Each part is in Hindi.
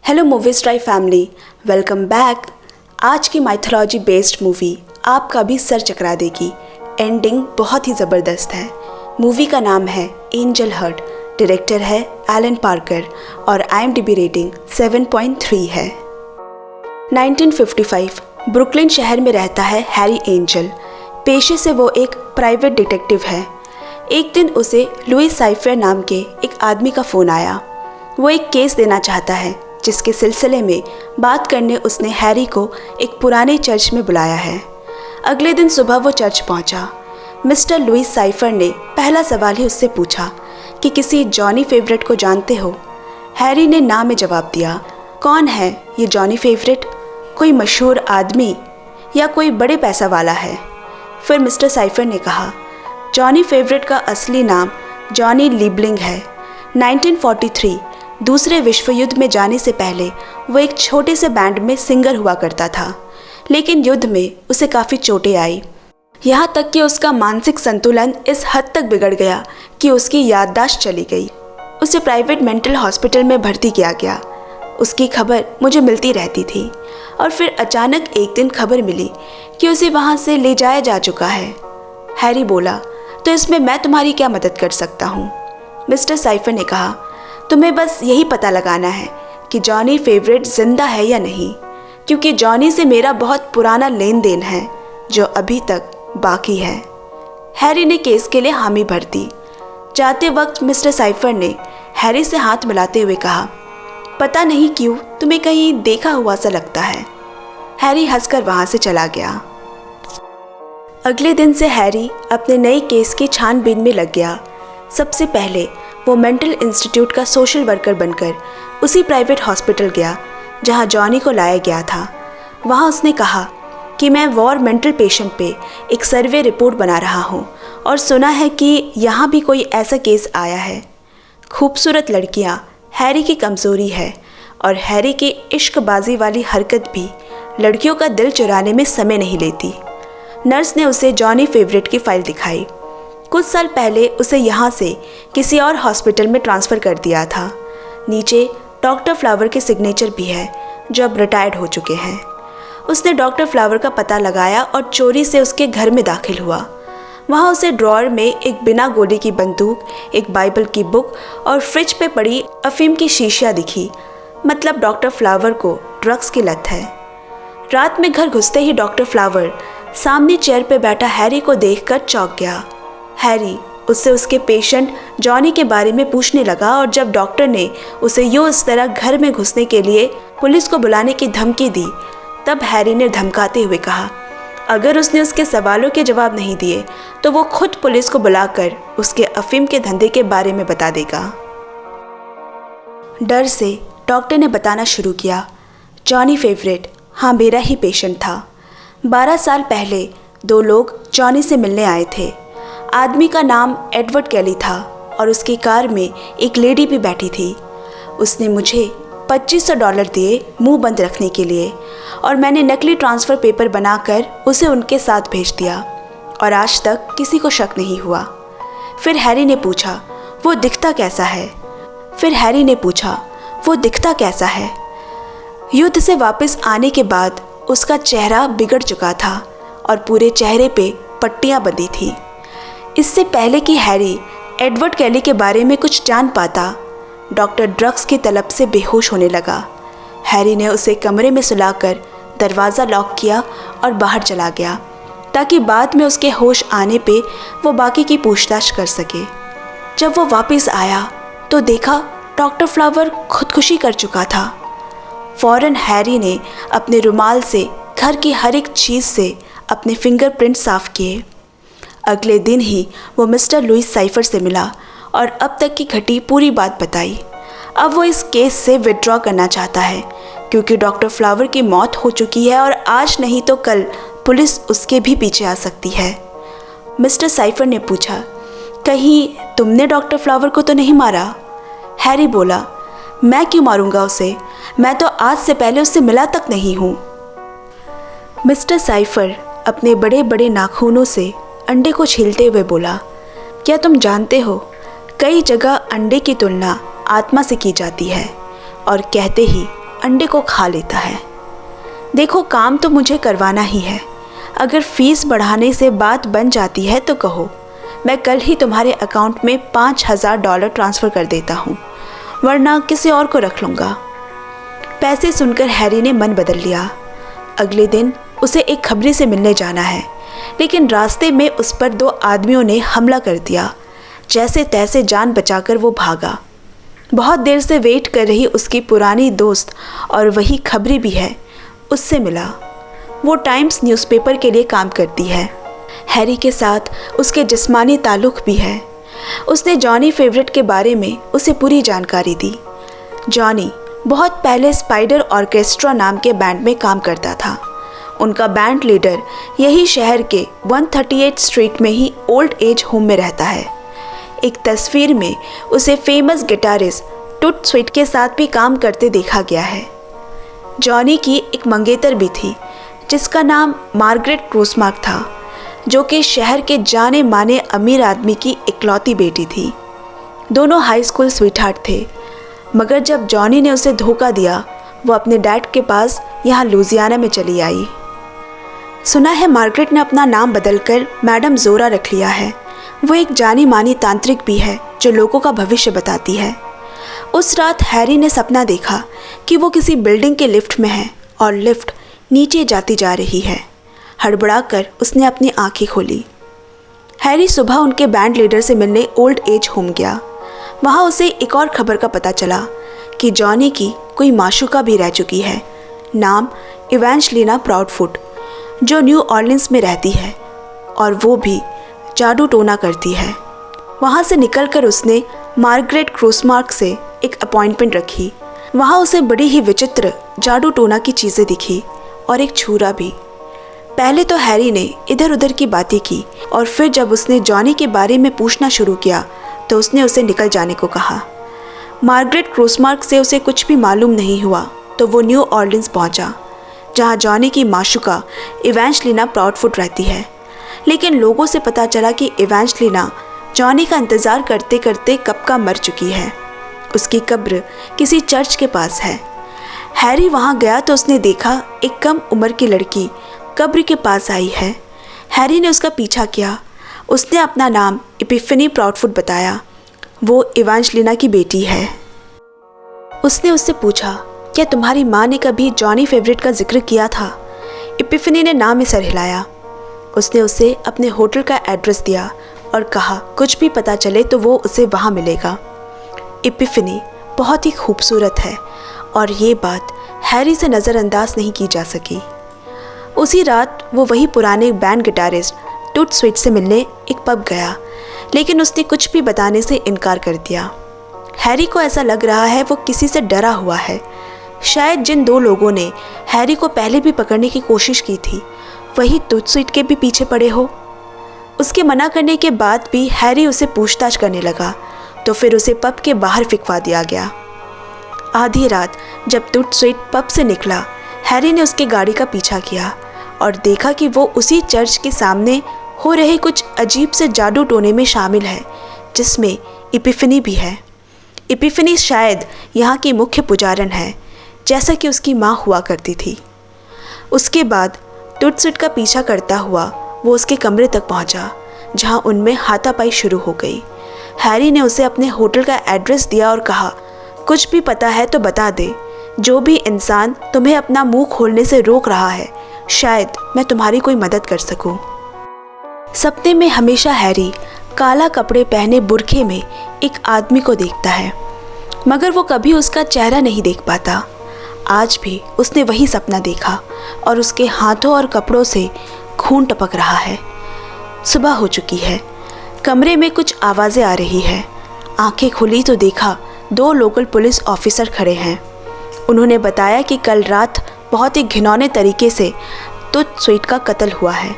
Hello movie स्ट्राई family, welcome back. आज की माइथोलॉजी बेस्ड मूवी आपका भी सर चकरा देगी। एंडिंग बहुत ही ज़बरदस्त है। मूवी का नाम है एंजल हर्ट, डायरेक्टर है एलन पार्कर और IMDb रेटिंग 7.3 है। 1955 ब्रुकलिन शहर में रहता है हैरी एंजल। पेशे से वो एक प्राइवेट डिटेक्टिव है। एक दिन उसे लुइस साइफर नाम के एक आदमी का फ़ोन आया। वो एक केस देना चाहता है जिसके सिलसिले में बात करने उसने हैरी को एक पुराने चर्च में बुलाया है। अगले दिन सुबह वो चर्च पहुंचा। मिस्टर लुइस साइफर ने पहला सवाल ही उससे पूछा कि किसी जॉनी फेवरेट को जानते हो। हैरी ने ना में जवाब दिया। कौन है ये जॉनी फेवरेट? कोई मशहूर आदमी या कोई बड़े पैसा वाला है? फिर मिस्टर साइफर ने कहा, जॉनी फेवरेट का असली नाम जॉनी लिबलिंग है। 1943 दूसरे विश्व युद्ध में जाने से पहले वो एक छोटे से बैंड में सिंगर हुआ करता था, लेकिन युद्ध में उसे काफ़ी चोटें आई। यहाँ तक कि उसका मानसिक संतुलन इस हद तक बिगड़ गया कि उसकी याददाश्त चली गई। उसे प्राइवेट मेंटल हॉस्पिटल में भर्ती किया गया। उसकी खबर मुझे मिलती रहती थी और फिर अचानक एक दिन खबर मिली कि उसे वहाँ से ले जाया जा चुका है। हैरी बोला, तो इसमें मैं तुम्हारी क्या मदद कर सकता हूँ? मिस्टर साइफर ने कहा, तुम्हें बस यही पता लगाना है कि जॉनी फेवरेट जिंदा है या नहीं, क्योंकि जॉनी से मेरा बहुत पुराना लेन देन है जो अभी तक बाकी है। हैरी ने केस के लिए हामी भर दी। जाते वक्त मिस्टर साइफर ने हैरी से हाथ मिलाते हुए कहा, पता नहीं क्यों तुम्हें कहीं देखा हुआ सा लगता है। हैरी हंसकर वहाँ से चला गया। अगले दिन से हैरी अपने नए केस की छानबीन में लग गया। सबसे पहले वो मेंटल इंस्टीट्यूट का सोशल वर्कर बनकर उसी प्राइवेट हॉस्पिटल गया जहां जॉनी को लाया गया था। वहां उसने कहा कि मैं वॉर मेंटल पेशेंट पे एक सर्वे रिपोर्ट बना रहा हूं और सुना है कि यहाँ भी कोई ऐसा केस आया है। खूबसूरत लड़कियां हैरी की कमज़ोरी है और हैरी की इश्कबाजी वाली हरकत भी लड़कियों का दिल चुराने में समय नहीं लेती। नर्स ने उसे जॉनी फेवरेट की फ़ाइल दिखाई। कुछ साल पहले उसे यहाँ से किसी और हॉस्पिटल में ट्रांसफ़र कर दिया था। नीचे डॉक्टर फ्लावर के सिग्नेचर भी है जो अब रिटायर्ड हो चुके हैं। उसने डॉक्टर फ्लावर का पता लगाया और चोरी से उसके घर में दाखिल हुआ। वहाँ उसे ड्रॉअर में एक बिना गोली की बंदूक, एक बाइबल की बुक और फ्रिज पे पड़ी अफीम की शीशियाँ दिखी। मतलब डॉक्टर फ्लावर को ड्रग्स की लत है। रात में घर घुसते ही डॉक्टर फ्लावर सामने चेयर पे बैठा हैरी को देखकर चौंक गया। हैरी उससे उसके पेशेंट जॉनी के बारे में पूछने लगा और जब डॉक्टर ने उसे इस तरह घर में घुसने के लिए पुलिस को बुलाने की धमकी दी, तब हैरी ने धमकाते हुए कहा, अगर उसने उसके सवालों के जवाब नहीं दिए तो वो खुद पुलिस को बुलाकर उसके अफीम के धंधे के बारे में बता देगा। डर से डॉक्टर ने बताना शुरू किया, जॉनी फेवरेट हाँ मेरा ही पेशेंट था। 12 साल पहले 2 लोग जॉनी से मिलने आए थे। आदमी का नाम एडवर्ड कैली था और उसकी कार में एक लेडी भी बैठी थी। उसने मुझे $2500 दिए मुंह बंद रखने के लिए और मैंने नकली ट्रांसफ़र पेपर बनाकर उसे उनके साथ भेज दिया और आज तक किसी को शक नहीं हुआ। फिर हैरी ने पूछा, वो दिखता कैसा है? युद्ध से वापस आने के बाद उसका चेहरा बिगड़ चुका था और पूरे चेहरे पे पट्टियाँ बंधी थी। इससे पहले कि हैरी एडवर्ड कैली के बारे में कुछ जान पाता, डॉक्टर ड्रग्स की तलब से बेहोश होने लगा। हैरी ने उसे कमरे में सुलाकर दरवाज़ा लॉक किया और बाहर चला गया ताकि बाद में उसके होश आने पे वो बाकी की पूछताछ कर सके। जब वो वापस आया तो देखा डॉक्टर फ्लावर खुदकुशी कर चुका था। फ़ौरन हैरी ने अपने रुमाल से घर की हर एक चीज़ से अपने फिंगरप्रिंट साफ़ किए। अगले दिन ही वो मिस्टर लुइस साइफर से मिला और अब तक की घटी पूरी बात बताई। अब वो इस केस से विड्रॉ करना चाहता है क्योंकि डॉक्टर फ्लावर की मौत हो चुकी है और आज नहीं तो कल पुलिस उसके भी पीछे आ सकती है। मिस्टर साइफर ने पूछा, कहीं तुमने डॉक्टर फ्लावर को तो नहीं मारा? हैरी बोला, मैं क्यों मारूंगा उसे? मैं तो आज से पहले उससे मिला तक नहीं हूँ। मिस्टर साइफर अपने बड़े बड़े नाखूनों से अंडे को छीलते हुए बोला, क्या तुम जानते हो कई जगह अंडे की तुलना आत्मा से की जाती है और कहते ही अंडे को खा लेता है। देखो, काम तो मुझे करवाना ही है। अगर फीस बढ़ाने से बात बन जाती है तो कहो, मैं कल ही तुम्हारे अकाउंट में $5000 ट्रांसफ़र कर देता हूँ, वरना किसी और को रख लूँगा। पैसे सुनकर हैरी ने मन बदल लिया। अगले दिन उसे एक खबरी से मिलने जाना है, लेकिन रास्ते में उस पर 2 आदमियों ने हमला कर दिया। जैसे तैसे जान बचाकर वो भागा। बहुत देर से वेट कर रही उसकी पुरानी दोस्त और वही खबरी भी है, उससे मिला। वो टाइम्स न्यूज़पेपर के लिए काम करती है। हैरी के साथ उसके जिस्मानी ताल्लुक़ भी है। उसने जॉनी फेवरेट के बारे में उसे पूरी जानकारी दी। जॉनी बहुत पहले स्पाइडर ऑर्केस्ट्रा नाम के बैंड में काम करता था। उनका बैंड लीडर यही शहर के 138 स्ट्रीट में ही ओल्ड एज होम में रहता है। एक तस्वीर में उसे फेमस गिटारिस्ट टूट स्वीट के साथ भी काम करते देखा गया है। जॉनी की एक मंगेतर भी थी, जिसका नाम मार्गरेट क्रूसमार्क था, जो कि शहर के जाने माने अमीर आदमी की इकलौती बेटी थी। दोनों हाई स्कूल स्वीटहार्ट थे, मगर जब जॉनी ने उसे धोखा दिया, वो अपने डैड के पास यहाँ लुजियाना में चली आई। सुना है मार्गरेट ने अपना नाम बदलकर मैडम जोरा रख लिया है। वो एक जानी मानी तांत्रिक भी है, जो लोगों का भविष्य बताती है। उस रात हैरी ने सपना देखा कि वो किसी बिल्डिंग के लिफ्ट में है और लिफ्ट नीचे जाती जा रही है। हड़बड़ाकर उसने अपनी आंखें खोली। हैरी सुबह उनके बैंड लीडर से मिलने ओल्ड एज होम गया। वहाँ उसे एक और खबर का पता चला कि जॉनी की कोई माशूका भी रह चुकी है, नाम इवेंजलिना प्राउडफुट, जो न्यू ऑर्लिन्स में रहती है और वो भी जादू टोना करती है। वहाँ से निकलकर उसने मार्गरेट क्रूसमार्क से एक अपॉइंटमेंट रखी। वहाँ उसे बड़ी ही विचित्र जादू टोना की चीज़ें दिखी और एक छुरा भी। पहले तो हैरी ने इधर उधर की बातें की और फिर जब उसने जॉनी के बारे में पूछना शुरू किया तो उसने उसे निकल जाने को कहा। मार्गरेट क्रूसमार्क से उसे कुछ भी मालूम नहीं हुआ तो वो न्यू ऑर्लिन्स पहुंचा, जहां जॉनी की माशूका इवेंजलिना प्राउडफुट रहती है। लेकिन लोगों से पता चला कि इवेंजलिना जॉनी का इंतज़ार करते करते कब का मर चुकी है। उसकी कब्र किसी चर्च के पास है। हैरी वहां गया तो उसने देखा एक कम उम्र की लड़की कब्र के पास आई है। हैरी ने उसका पीछा किया। उसने अपना नाम इपिफनी प्राउडफुट बताया। वो इवेंजलिना की बेटी है। उसने उससे पूछा, क्या तुम्हारी माँ ने कभी जॉनी फेवरेट का जिक्र किया था? इपिफनी ने नाम में सर हिलाया। उसने उसे अपने होटल का एड्रेस दिया और कहा कुछ भी पता चले तो वो उसे वहाँ मिलेगा। इपिफनी बहुत ही खूबसूरत है और ये बात हैरी से नज़रअंदाज नहीं की जा सकी। उसी रात वो वही पुराने बैंड गिटारिस्ट टूट स्वीट से मिलने एक पब गया, लेकिन उसने कुछ भी बताने से इनकार कर दिया। हैरी को ऐसा लग रहा है वो किसी से डरा हुआ है। शायद जिन 2 लोगों ने हैरी को पहले भी पकड़ने की कोशिश की थी, वही टूट स्वीट के भी पीछे पड़े हो। उसके मना करने के बाद भी हैरी उसे पूछताछ करने लगा, तो फिर उसे पब के बाहर फिकवा दिया गया। आधी रात जब टूट स्वीट पब से निकला, हैरी ने उसकी गाड़ी का पीछा किया और देखा कि वो उसी चर्च के सामने हो रहे कुछ अजीब से जादू टोने में शामिल है, जिसमें इपिफनी भी है। इपिफनी शायद यहाँ की मुख्य पुजारन है, जैसा कि उसकी माँ हुआ करती थी। उसके बाद टूट स्वीट का पीछा करता हुआ वो उसके कमरे तक पहुँचा, जहाँ उनमें हाथापाई शुरू हो गई। हैरी ने उसे अपने होटल का एड्रेस दिया और कहा, कुछ भी पता है तो बता दे। जो भी इंसान तुम्हें अपना मुंह खोलने से रोक रहा है, शायद मैं तुम्हारी कोई मदद कर सकूं। सपने में हमेशा हैरी काला कपड़े पहने बुरखे में एक आदमी को देखता है, मगर वो कभी उसका चेहरा नहीं देख पाता। आज भी उसने वही सपना देखा और उसके हाथों और कपड़ों से खून टपक रहा है। सुबह हो चुकी है। कमरे में कुछ आवाज़ें आ रही है। आंखें खुली तो देखा 2 लोकल पुलिस ऑफिसर खड़े हैं। उन्होंने बताया कि कल रात बहुत ही घिनौने तरीके से टूट स्वीट का कत्ल हुआ है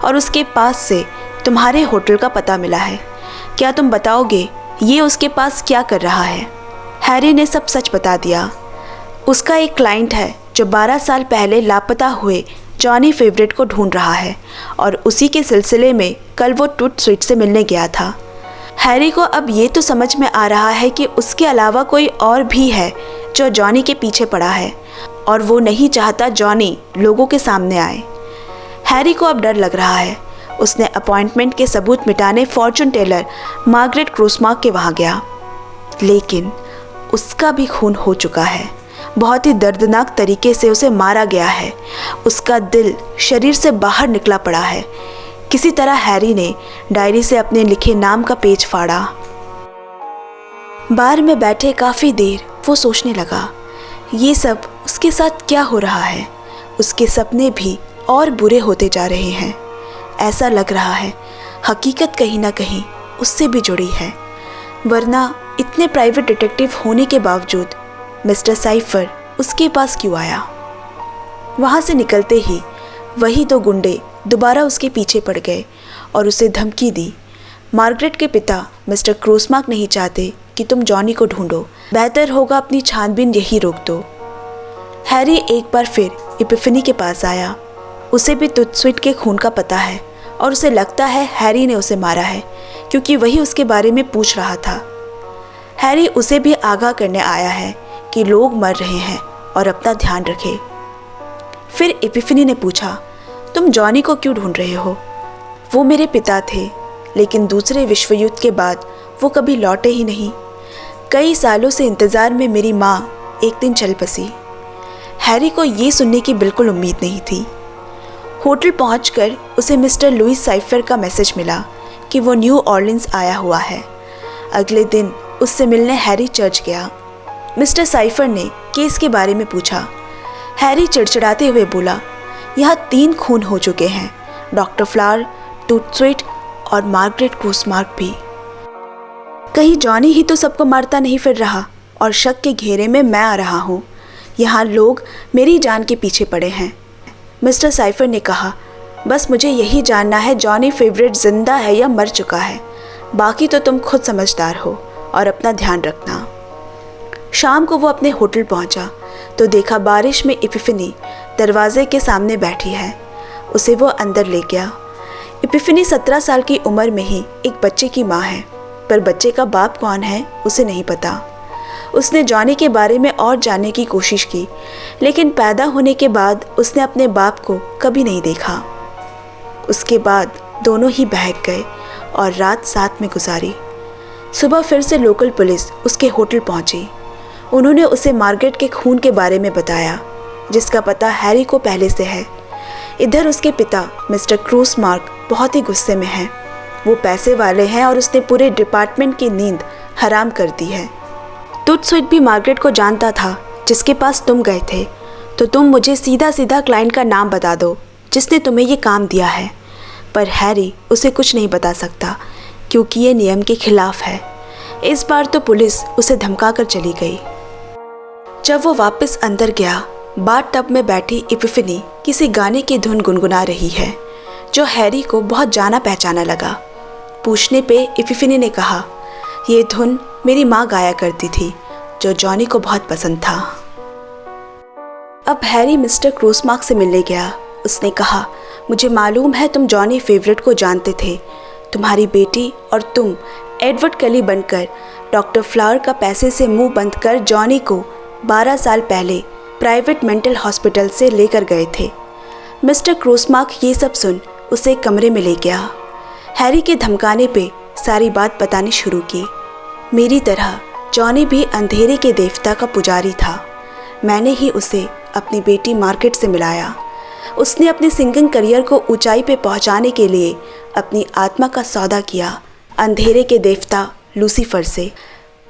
और उसके पास से तुम्हारे होटल का पता मिला है। क्या तुम बताओगे ये उसके पास क्या कर रहा है? हैरी ने सब सच बता दिया। उसका एक क्लाइंट है जो 12 साल पहले लापता हुए जॉनी फेवरेट को ढूंढ रहा है और उसी के सिलसिले में कल वो टूट स्वीट से मिलने गया था। हैरी को अब ये तो समझ में आ रहा है कि उसके अलावा कोई और भी है जो जॉनी के पीछे पड़ा है और वो नहीं चाहता जॉनी लोगों के सामने आए। हैरी को अब डर लग रहा है। उसने अपॉइंटमेंट के सबूत मिटाने फॉर्चून टेलर मार्गरेट क्रूसमार्क के वहाँ गया, लेकिन उसका भी खून हो चुका है। बहुत ही दर्दनाक तरीके से उसे मारा गया है। उसका दिल शरीर से बाहर निकला पड़ा है। किसी तरह हैरी ने डायरी से अपने लिखे नाम का पेज फाड़ा। बार में बैठे काफ़ी देर वो सोचने लगा, ये सब उसके साथ क्या हो रहा है। उसके सपने भी और बुरे होते जा रहे हैं। ऐसा लग रहा है हकीकत कहीं ना कहीं उससे भी जुड़ी है, वरना इतने प्राइवेट डिटेक्टिव होने के बावजूद मिस्टर साइफर उसके पास क्यों आया। वहाँ से निकलते ही वही दो गुंडे दोबारा उसके पीछे पड़ गए और उसे धमकी दी। मार्गरेट के पिता मिस्टर क्रूसमार्क नहीं चाहते कि तुम जॉनी को ढूंढो, बेहतर होगा अपनी छानबीन यही रोक दो। हैरी एक बार फिर इपिफनी के पास आया। उसे भी तुत्स्विट के खून का पता है और उसे लगता है हैरी ने उसे मारा है, क्योंकि वही उसके बारे में पूछ रहा था। हैरी उसे भी आगाह करने आया है कि लोग मर रहे हैं और अपना ध्यान रखे। फिर इपिफनी ने पूछा, तुम जॉनी को क्यों ढूंढ रहे हो? वो मेरे पिता थे, लेकिन दूसरे विश्व युद्ध के बाद वो कभी लौटे ही नहीं। कई सालों से इंतज़ार में मेरी माँ एक दिन चल बसी। हैरी को ये सुनने की बिल्कुल उम्मीद नहीं थी। होटल पहुंचकर उसे मिस्टर लुइस साइफर का मैसेज मिला कि वो न्यू ऑर्लिन्स आया हुआ है। अगले दिन उससे मिलने हैरी चर्च गया। मिस्टर साइफर ने केस के बारे में पूछा। हैरी चिड़चिड़ाते हुए बोला, यहाँ 3 खून हो चुके हैं, डॉक्टर फ्लावर, तुत्स्विट और मार्गरेट क्रूसमार्क भी। कहीं जॉनी ही तो सबको मारता नहीं फिर रहा और शक के घेरे में मैं आ रहा हूँ। यहाँ लोग मेरी जान के पीछे पड़े हैं। मिस्टर साइफर ने कहा, बस मुझे यही जानना है जॉनी फेवरेट जिंदा है या मर चुका है, बाकी तो तुम खुद समझदार हो और अपना ध्यान रखना। शाम को वो अपने होटल पहुंचा तो देखा बारिश में इपिफनी दरवाजे के सामने बैठी है। उसे वो अंदर ले गया। इपिफनी 17 साल की उम्र में ही एक बच्चे की माँ है, पर बच्चे का बाप कौन है उसे नहीं पता। उसने जॉनी के बारे में और जानने की कोशिश की, लेकिन पैदा होने के बाद उसने अपने बाप को कभी नहीं देखा। उसके बाद दोनों ही बहक गए और रात साथ में गुजारी। सुबह फिर से लोकल पुलिस उसके होटल पहुंची। उन्होंने उसे मार्गरेट के खून के बारे में बताया, जिसका पता हैरी को पहले से है। इधर उसके पिता मिस्टर क्रूसमार्क बहुत ही गुस्से में हैं। वो पैसे वाले हैं और उसने पूरे डिपार्टमेंट की नींद हराम कर दी है। तुत्स्विट भी मार्गरेट को जानता था, जिसके पास तुम गए थे, तो तुम मुझे सीधा सीधा क्लाइंट का नाम बता दो जिसने तुम्हें ये काम दिया है। पर हैरी उसे कुछ नहीं बता सकता, क्योंकि ये नियम के खिलाफ है। इस बार तो पुलिस उसे धमका कर चली गई। जब वो वापस अंदर गया, बाथ टब में बैठी इपिफनी किसी गाने की धुन गुनगुना रही है, जो हैरी को बहुत जाना पहचाना लगा। पूछने पे इपिफनी ने कहा, ये धुन मेरी माँ गाया करती थी, जो जॉनी को बहुत पसंद था। अब हैरी मिस्टर क्रूसमार्क से मिलने गया। उसने कहा, मुझे मालूम है तुम जॉनी फेवरेट को जानते थे। तुम्हारी बेटी और तुम एडवर्ड कली बनकर डॉक्टर फ्लावर का पैसे से मुंह बंद कर जॉनी को 12 साल पहले प्राइवेट मेंटल हॉस्पिटल से लेकर गए थे। मिस्टर क्रूसमार्क ये सब सुन उसे कमरे में ले गया। हैरी के धमकाने पे सारी बात बतानी शुरू की। मेरी तरह जॉनी भी अंधेरे के देवता का पुजारी था। मैंने ही उसे अपनी बेटी मार्गरेट से मिलाया। उसने अपने सिंगिंग करियर को ऊंचाई पे पहुंचाने के लिए अपनी आत्मा का सौदा किया अंधेरे के देवता लूसीफर से।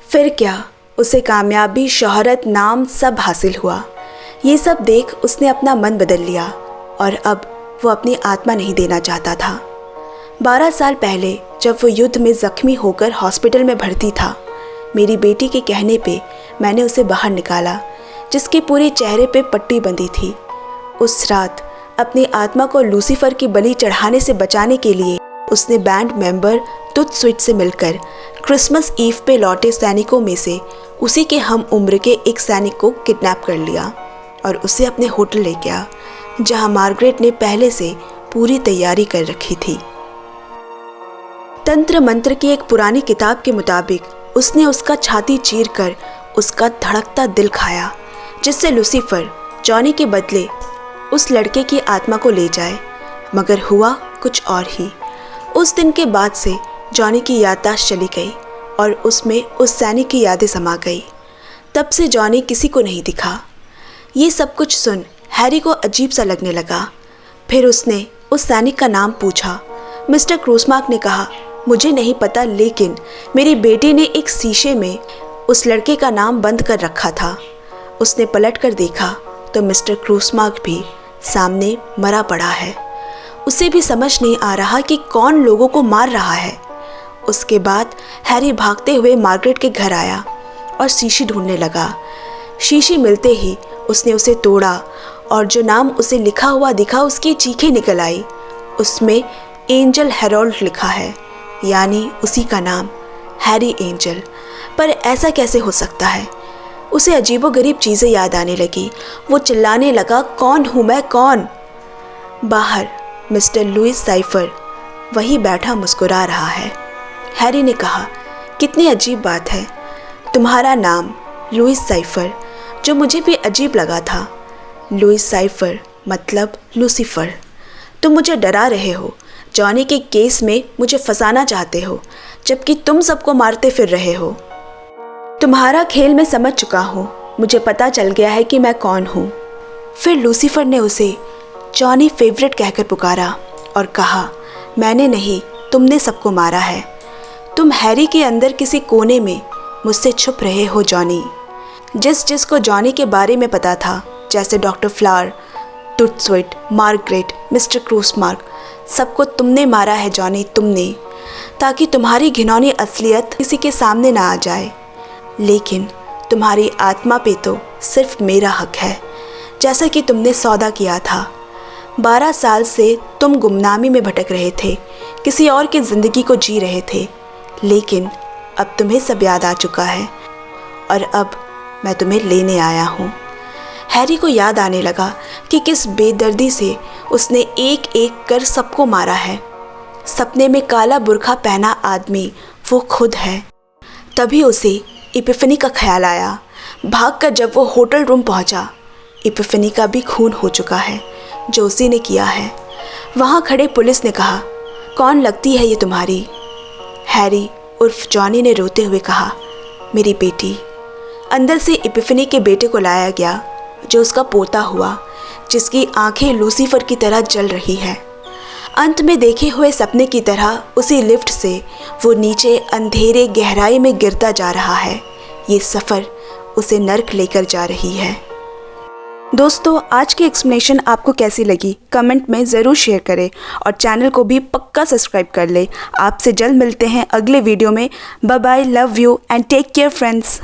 फिर क्या, उसे कामयाबी, शोहरत, नाम सब हासिल हुआ। ये सब देख उसने अपना मन बदल लिया और अब वो अपनी आत्मा नहीं देना चाहता था। 12 साल पहले जब वो युद्ध में ज़ख्मी होकर हॉस्पिटल में भर्ती था, मेरी बेटी के कहने पे मैंने उसे बाहर निकाला, जिसके पूरे चेहरे पे पट्टी बंधी थी। उस रात अपनी आत्मा को लूसीफर की बलि चढ़ाने से बचाने के लिए उसने बैंड मेंबर तुत्स्विट से मिलकर क्रिसमस ईव पे लौटे सैनिकों में से उसी के हम उम्र के एक सैनिक को किडनैप कर लिया और उसे अपने होटल ले गया, जहां मार्गरेट ने पहले से पूरी तैयारी कर रखी थी। तंत्र मंत्र की एक पुरानी किताब के मुताबिक उसने उसका छाती चीरकर उसका धड़कता दिल खाया, जिससे लूसीफर जॉनी के बदले उस लड़के की आत्मा को ले जाए, मगर हुआ कुछ और ही। उस दिन के बाद से जॉनी की याददाश्त चली गई और उसमें उस सैनिक की यादें समा गई। तब से जॉनी किसी को नहीं दिखा। ये सब कुछ सुन हैरी को अजीब सा लगने लगा। फिर उसने उस सैनिक का नाम पूछा। मिस्टर क्रूसमार्क ने कहा, मुझे नहीं पता, लेकिन मेरी बेटी ने एक शीशे में उस लड़के का नाम बंद कर रखा था। उसने पलट कर देखा तो मिस्टर क्रूसमार्क भी सामने मरा पड़ा है। उसे भी समझ नहीं आ रहा कि कौन लोगों को मार रहा है। उसके बाद हैरी भागते हुए मार्गरेट के घर आया और शीशी ढूंढने लगा। शीशी मिलते ही उसने उसे तोड़ा और जो नाम उसे लिखा हुआ दिखा उसकी चीखें निकल आई। उसमें एंजल हेरोल्ड लिखा है, यानी उसी का नाम, हैरी एंजल। पर ऐसा कैसे हो सकता है? उसे अजीबोगरीब चीज़ें याद आने लगी। वो चिल्लाने लगा, कौन हूँ मैं, कौन? बाहर मिस्टर लुईस साइफर वही बैठा मुस्कुरा रहा है। हैरी ने कहा, कितनी अजीब बात है, तुम्हारा नाम लुईस साइफर, जो मुझे भी अजीब लगा था। लुईस साइफर मतलब लूसीफर। तुम मुझे डरा रहे हो, जॉनी के केस में मुझे फंसाना चाहते हो, जबकि तुम सबको मारते फिर रहे हो। तुम्हारा खेल मैं समझ चुका हूँ, मुझे पता चल गया है कि मैं कौन हूँ। फिर लूसीफर ने उसे जॉनी फेवरेट कहकर पुकारा और कहा, मैंने नहीं, तुमने सबको मारा है। तुम हैरी के अंदर किसी कोने में मुझसे छुप रहे हो जॉनी। जिसको जॉनी के बारे में पता था, जैसे डॉक्टर फ्लावर, टूथस्विट, मार्गरेट, मिस्टर क्रूसमार्क, सबको तुमने मारा है जॉनी, तुमने, ताकि तुम्हारी घिनौनी असलियत किसी के सामने ना आ जाए। लेकिन तुम्हारी आत्मा पे तो सिर्फ मेरा हक है, जैसा कि तुमने सौदा किया था। 12 साल से तुम गुमनामी में भटक रहे थे, किसी और की ज़िंदगी को जी रहे थे, लेकिन अब तुम्हें सब याद आ चुका है और अब मैं तुम्हें लेने आया हूँ। हैरी को याद आने लगा कि किस बेदर्दी से उसने एक एक कर सबको मारा है। सपने में काला बुर्खा पहना आदमी वो खुद है। तभी उसे इपिफनी का ख्याल आया। भागकर जब वो होटल रूम पहुंचा, इपिफनी का भी खून हो चुका है, जो उसी ने किया है। वहाँ खड़े पुलिस ने कहा, कौन लगती है ये तुम्हारी? हैरी उर्फ जॉनी ने रोते हुए कहा, मेरी बेटी। अंदर से इपिफनी के बेटे को लाया गया, जो उसका पोता हुआ, जिसकी आंखें लूसीफर की तरह जल रही है। अंत में देखे हुए सपने की तरह उसी लिफ्ट से वो नीचे अंधेरे गहराई में गिरता जा रहा है। ये सफ़र उसे नर्क लेकर जा रही है। दोस्तों, आज की एक्सप्लेनेशन आपको कैसी लगी कमेंट में ज़रूर शेयर करें और चैनल को भी पक्का सब्सक्राइब कर ले। आपसे जल्द मिलते हैं अगले वीडियो में। Bye bye, love you and take care friends.